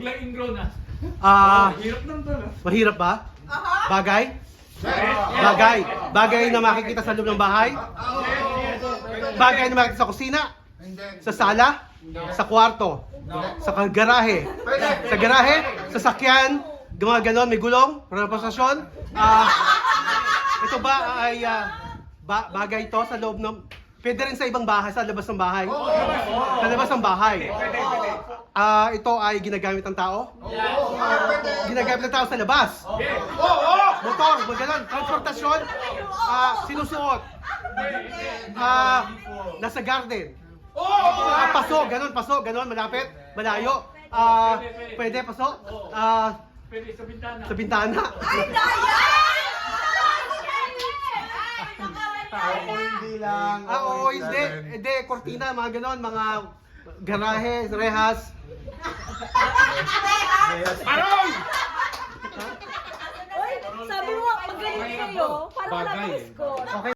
lang ingro na. Hirap lang to. Mahirap ba? Bagay? Bagay. Bagay na makikita sa loob ng bahay? Bagay na makikita sa kusina? Sa sala? Sa kwarto? Sa garahe? Sa garahe? Sa sakyan? Mga ganon, may gulong? Reposasyon? Ito ba ay bagay to sa loob ng... Pwede rin sa ibang bahay, sa labas ng bahay? Sa labas ng bahay? Ito ay ginagamit ng tao? Ginagamit ng tao sa labas? Motor, maganon, transportasyon? Sinusuot? Nasa garden? Paso, ganon, malapit, malayo? Pwede, paso? Pwede sa bintana. Sa bintana? O hindi lang. Oo, hindi. Hindi, kortina, mga ganon, mga garahe, rehas. Aroy! Sabi mo, magaling kayo, parang wala pang score.